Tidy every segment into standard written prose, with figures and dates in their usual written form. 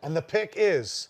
And the pick is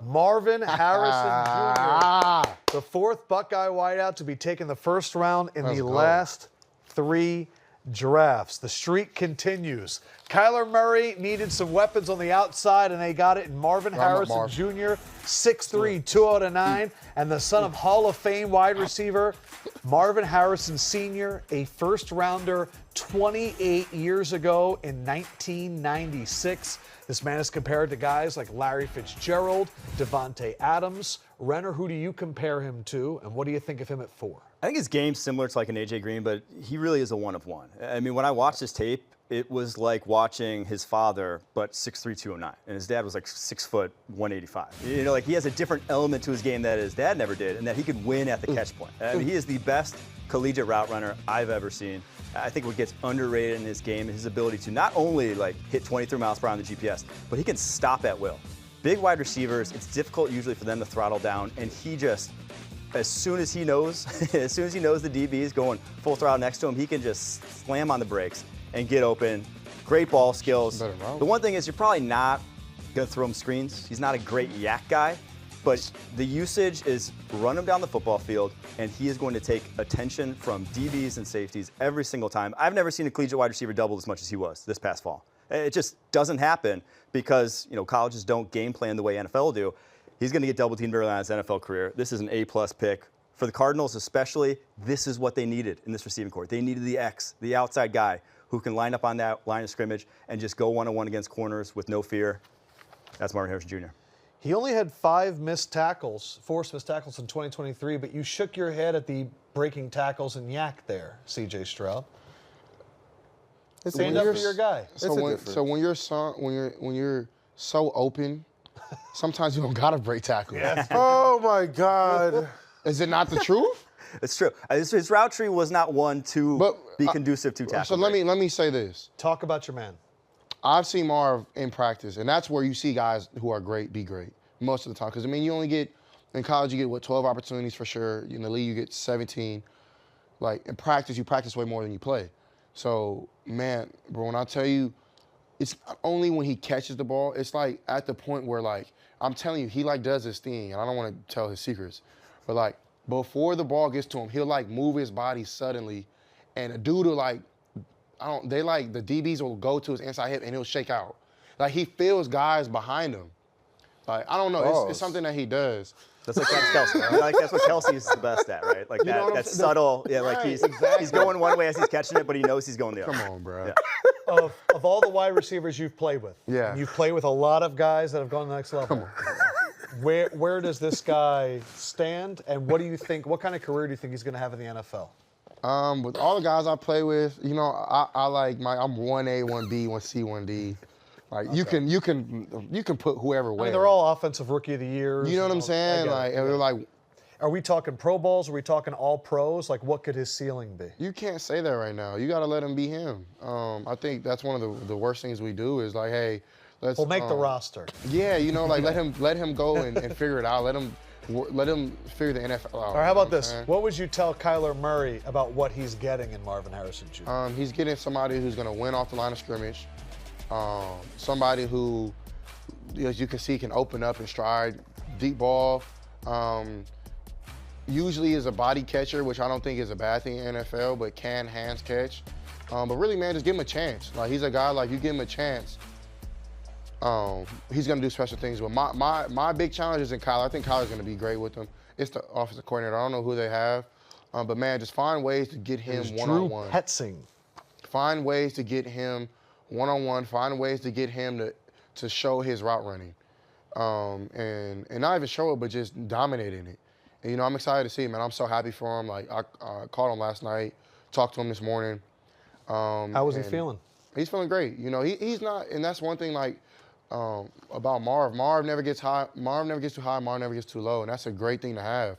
Marvin Harrison Jr., the fourth Buckeye wideout to be taken the first round in the last 3 drafts. The streak continues. Kyler Murray needed some weapons on the outside, and they got it in Marvin Harrison Jr., 6'3", 209, and the son of Hall of Fame wide receiver Marvin Harrison Sr., a first-rounder 28 years ago in 1996. This man is compared to guys like Larry Fitzgerald, Devontae Adams. Renner, who do you compare him to, and what do you think of him at 4? I think his game's similar to like an A.J. Green, but he really is a one of one. I mean, when I watched this tape, it was like watching his father, but 6'3", 209. And his dad was like 6 foot, 185. You know, like he has a different element to his game that his dad never did, and that he could win at the catch point. I mean, he is the best collegiate route runner I've ever seen. I think what gets underrated in his game is his ability to not only like hit 23 miles per hour on the GPS, but he can stop at will. Big wide receivers, it's difficult usually for them to throttle down, and he just, as soon as he knows the DB is going full throttle next to him, he can just slam on the brakes and get open. Great ball skills. The one thing is you're probably not going to throw him screens. He's not a great yak guy, but the usage is run him down the football field, and he is going to take attention from DBs and safeties every single time. I've never seen a collegiate wide receiver double as much as he was this past fall. It just doesn't happen because, you know, colleges don't game plan the way NFL do. He's going to get double teamed early on in his NFL career. This is an A-plus pick. For the Cardinals especially, this is what they needed in this receiving corps. They needed the X, the outside guy, who can line up on that line of scrimmage and just go one-on-one against corners with no fear. That's Marvin Harrison Jr. He only had 4 missed tackles in 2023, but you shook your head at the breaking tackles and yak there, C.J. Stroud. Stand up for your guy. So when you're so open, sometimes you don't gotta break tackles. Yes. Oh my God! Is it not the truth? It's true. His route tree was not one to be conducive to tackle. So let me say this. Talk about your man. I've seen Marv in practice, and that's where you see guys who are great be great most of the time. Because I mean, you only get in college, you get 12 opportunities for sure. In the league, you get 17. Like in practice, you practice way more than you play. So man, bro, when I tell you, it's not only when he catches the ball, it's like at the point where like I'm telling you, he like does his thing, and I don't want to tell his secrets, but like before the ball gets to him, he'll like move his body suddenly, and a dude will like, the DBs will go to his inside hip and he'll shake out. Like he feels guys behind him. Like, I don't know, it's something that he does. That's like Kelsey. I mean, like that's what Kelsey's the best at, right? Like that subtle, like he's going one way as he's catching it, but he knows he's going the other. Come on, bro. Yeah. Of all the wide receivers you've played with, and you've played with a lot of guys that have gone to the next level. Where does this guy stand, and what do you think? What kind of career do you think he's going to have in the NFL? With all the guys I play with, you know, I like I'm 1A, 1B, 1C, 1D. Like you can put whoever where. I mean, they're all offensive rookie of the year. You know what I'm saying? Like they're like. Are we talking Pro Bowls? Are we talking all pros? Like, what could his ceiling be? You can't say that right now. You got to let him be him. I think that's one of the worst things we do is like, hey, let's. We'll make the roster. Yeah, you know, like let him go and figure it out. Let him figure the NFL out. All right, how about this? What would you tell Kyler Murray about what he's getting in Marvin Harrison Jr.? He's getting somebody who's going to win off the line of scrimmage. Somebody who, as you can see, can open up and stride, deep ball. Usually is a body catcher, which I don't think is a bad thing in NFL, but can hands catch. But really, man, just give him a chance. Like he's a guy, like you give him a chance, he's gonna do special things. But my big challenge is in Kyler. I think Kyler's gonna be great with them. It's the offensive coordinator. I don't know who they have, but man, just find ways to get him one-on-one. Drew Petzing. Find ways to get him one-on-one. Find ways to get him to show his route running, and not even show it, but just dominating it. And, you know, I'm excited to see him, man. I'm so happy for him. Like, I called him last night, talked to him this morning. How was he feeling? He's feeling great. You know, he's not, and that's one thing, like, about Marv. Marv never gets high. Marv never gets too high. Marv never gets too low, and that's a great thing to have.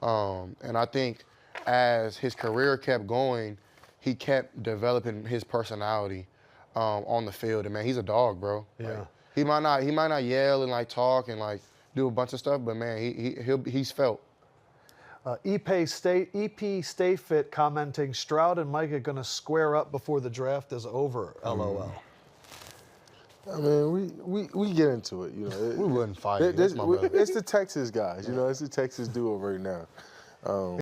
And I think as his career kept going, he kept developing his personality on the field. And, man, he's a dog, bro. Yeah. Like, he might not yell and, like, talk and, like, do a bunch of stuff, but, man, he's felt. EP Stay Fit commenting, Stroud and Micah going to square up before the draft is over, LOL. I mean, we get into it, you know. We wouldn't fight. That's my brother. It's the Texas guys, you know. It's the Texas duo right now.